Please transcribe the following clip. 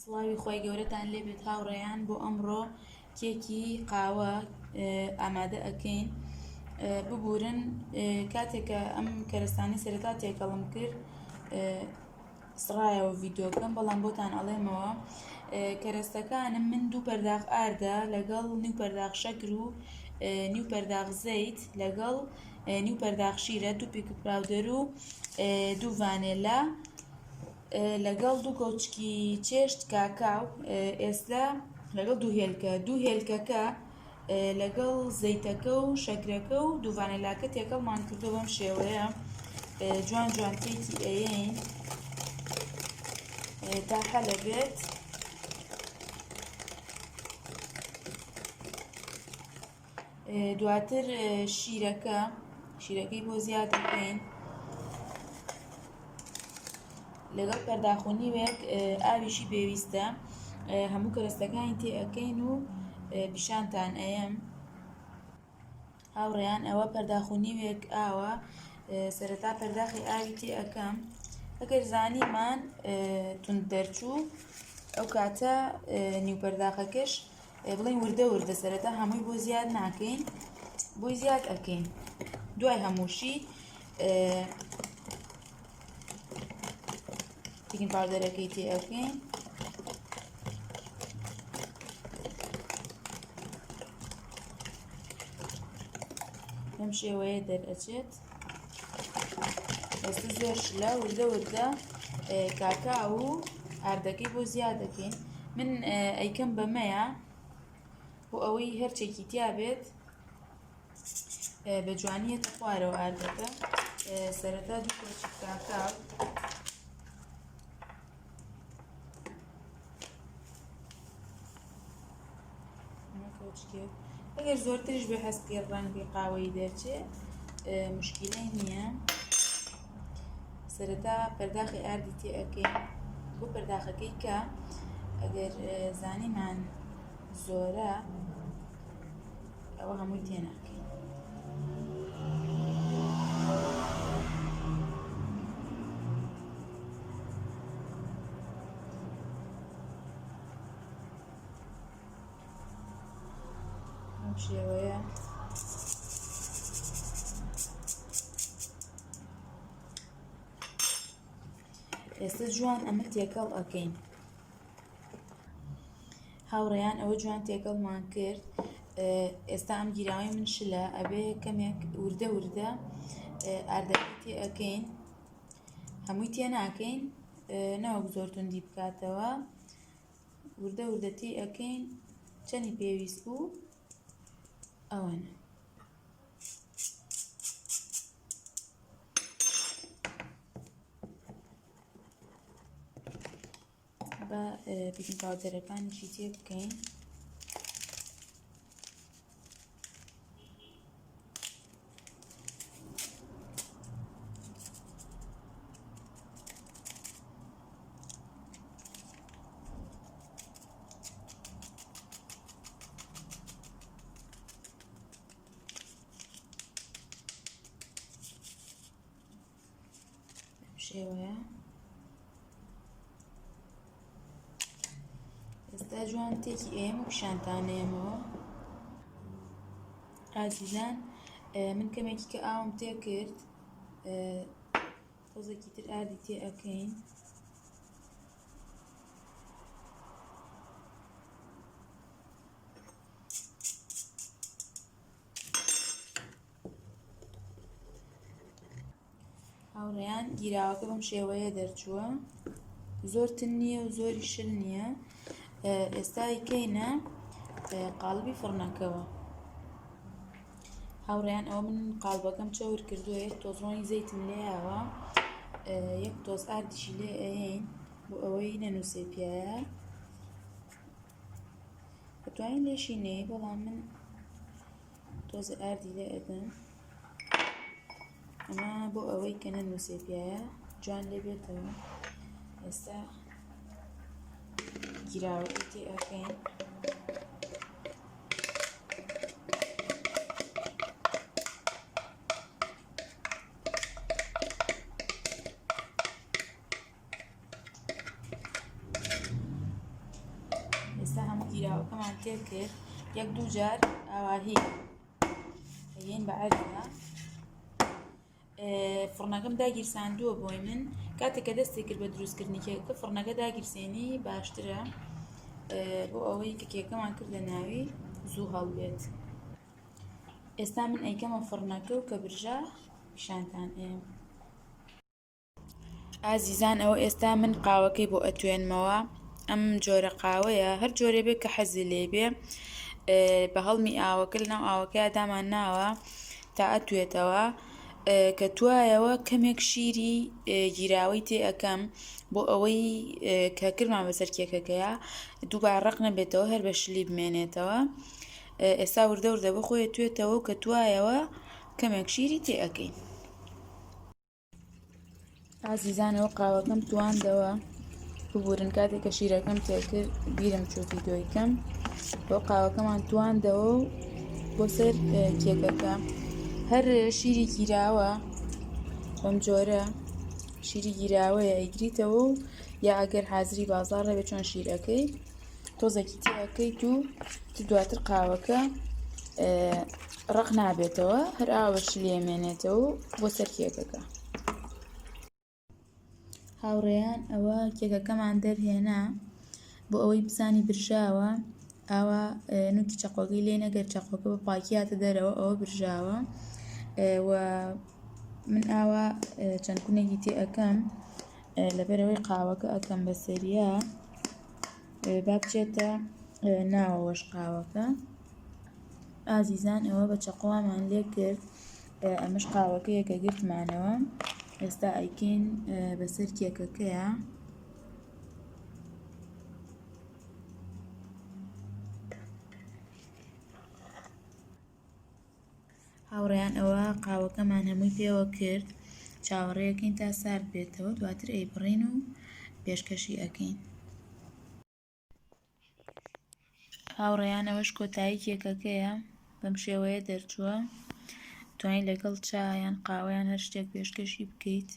سڵاوی خۆی گەورەتان لێبێت هاوڕێیان بۆ ئەمڕۆ کێکی قاوە ئامادە ئەکەین. ببورن کاتێکە ئەم کەرەستانی سەرەتا تێکەڵم کرد سڕایەوە ڤیدۆکەم، بەڵام بۆتان ئەڵێمەوە کەرەستەکانم من 2 پەرداخ ئاردە لەگەڵ نیو پەرداخ شەکر و نیو پەرداخ زەیت لەگەڵ نیو پەرداخ شیرە 2 پیک پاودەر و 2 ڤانێلا لەگەڵ 2 کۆچکی چێشت کاکاو، ئێستا لەگەڵ 2 هێلکەکە لەگەڵ زەیتەکە و شەکرەکە و 2 ڤانێلاکە تێکەڵمان کردو. بەم شێوەیە جوان جوان تێکی ئەیەین تا هەلە بێت. دواتر شیرەکەی بۆ زیاد دەکەین لەگەڵ پەرداخ و نیوێک ئاویشی پێویستە. هەموو کەرەستەکانی تێ ئەەکەین و پیشانتان ئەیەم هاوڕێیان ئەوە پەرداخ و نیوێک ئاوە. سەرەتا پەرداخی ئاوی تێ ئەەکەم، ئەگەر زانیمان تند دەرچوو ئەو کاتە نیو پەرداخەکەش بڵین وردە وردە سەرەتا هەمووی بۆ زیاد ناکەین، بۆی زیاد ئەەکەین. دوای هەمووشی بیکینگ پاودەرەکەی تێ ئەەکەین، بەم شێوەیە دەرئەچێت. ئێستا زۆر شلە وردە وردە کاکاو و ئاردەکەی بۆ زیاد دەکەین. من ئەیکەم بەمەیە بۆ ئەوەی هەرچێکی تیا بێت بە جوانیەتە خوارەوە ئاردەکە. سەرەتا 2 کۆچک کاکاو ئەگەر زۆرترش بێ هەستی ڕەنگی قاوەی دەرچێ مشکلەی نییە. سەرەتا پەرداخی ئاردی تێ ئەەکەین بۆ پەرداخەکەی کە ئەگەر زانیمان زۆرە ئەوە هەمووی تێ ناکەین. ئەم شێوەیە ئێستا جوان ئەمە تێکەڵ ئەەکەین. هاوڕێیان ئەوە جوان تێکەڵمان کرد. ئێستا ئەم گیراوی من شلە ئەبێ کەمێک وردە وردە ئاردەکەی تێ ئەەکەین، هەمووی تێ ناکەین نەوەک زۆر توندی بکاتەوە، وردە وردە تێ ئەەکەین چەندی پێویست بوو ئەوەنە. بە بیکینگ پاودەرەکانیشی تێ بکەین. شێوەیە ئێستا جوان تێکی ئێم و پیشانتانەیەمەوە. ئازیزان من کەمێکی کە ئاوم تێ کرد تۆزێکی تر ئاردی تێ ئەەکەین. هاوڕێیان گیراوەکە بەم شێوەیە دەرچووە، زۆر تن نییە و زۆری شل نییە. ئێستا ئەیکەینە قاڵبی فڕنەکەوە. هاوڕێیان ئەوە من قاڵبەکەم چەور کردووە، 1 تۆزڕۆنی زەیتم لێیاوە، 1 تۆز ئاردیشی لێ ئەیەین بۆ ئەوەی نەنووسێ پیایە. دەتوانین لێشینەی، بەڵام من تۆزە ئاردی لێ ئەدەم ئەمە بۆ ئەوەی کە نەنووسێ پیایە جوان لێ بێتەوە. ئێستا گیراوەکەی تێ ئەەکەین. تێ کرد یەک دوو جار ئاواهی هەیەین بە عەرزە فڕنەکەم داگیرساندووە بۆی من کاتێک کە دەستی کرد بە دروستکردنی کێکەکە فڕنەکە داگیرسێنی باشترە بۆ ئەوەی کە کێکەمان کردە ناوی زوو هەڵبێت. ئێستا من ئەیکەمە فڕنەکە و کە برژە پیشانتان ئێم. ئازیزان ئەوە ئێستا من قاوەکەی بۆ ئەتوێنمەوە. ئەم جۆرە قاوەیە هەر جۆرێ بێ کە حەزی لێ بێ بە هەڵمی ئاوەکە لەناو ئاوەکەیە دامان ناوە تا ئەتوێتەوە کە توایەوە کەمێک شیری گیراوەی تێ ئەەکەم بۆ ئەوەی کە کردمان بەسەر کێکەکەیە دووبار ڕق نەبێتەوە هەر بە شلی بمێنێتەوە. ئێستا وردە وردە بخۆیە توێتەوە و کە توایەوە کەمێک شیری تێ ئەەکەین. ئازیزانەوە قاوەکەم تواندەوە ببورن کاتێک کە شیرەکەم تێکرد بیرم چوو ڤیدۆیکەم بۆ قاوەکەمان تواندەوە و بۆ سەر کێکەکە هەر شیری گیراوە بەم جۆرە شیری گیراوەیە ئەیگریتەوە و یا ئەگەر حازری بازاڕە بێ چۆن شیرەکەی تۆزێکی تێ ئەەکەیت و دواتر قاوەکە ڕق نابێتەوە هەر ئاوا بە شلی ئەمێنێتەوە بۆ سەر کێکەکە. هاوڕێیان ئەوە کێکەکەمان دەرهێنا بۆ ئەوەی بزانی برژاوە ئاوا نوکی چەقۆگەی لێ نەگەر چەقۆکە بە پاکی هاتە دەرەوە ئەوە برژاوە و من ئاوا چەند کوونێکی تێ ئەەکەم لەبەرەوەی قاوەکە ئەەکەم بە سەریە با بچێتە ناوەوەش قاوەکە. ئازیزان ئەوە بە چەقۆوامان لێ کرد ئەمەش قاوەکەیە کە گرتمانەوە ئێستا ئەیکەین بەسەر کێکەکەیە هاوڕێیان ئەوە قاوەکەمان هەمووی پێوە کرد چاوەڕێیەکەین تا سارد بێتەوە دواتر ئەیبڕین و پێشکەشی ئەەکەین. هاوڕێیان ئەوەش کۆتایی کێکەکەیە بەم شێوەیە دەرچووە توانیت لەگەڵ چا یان قاوەیان هەر شتێک پێشکەشی بکەیت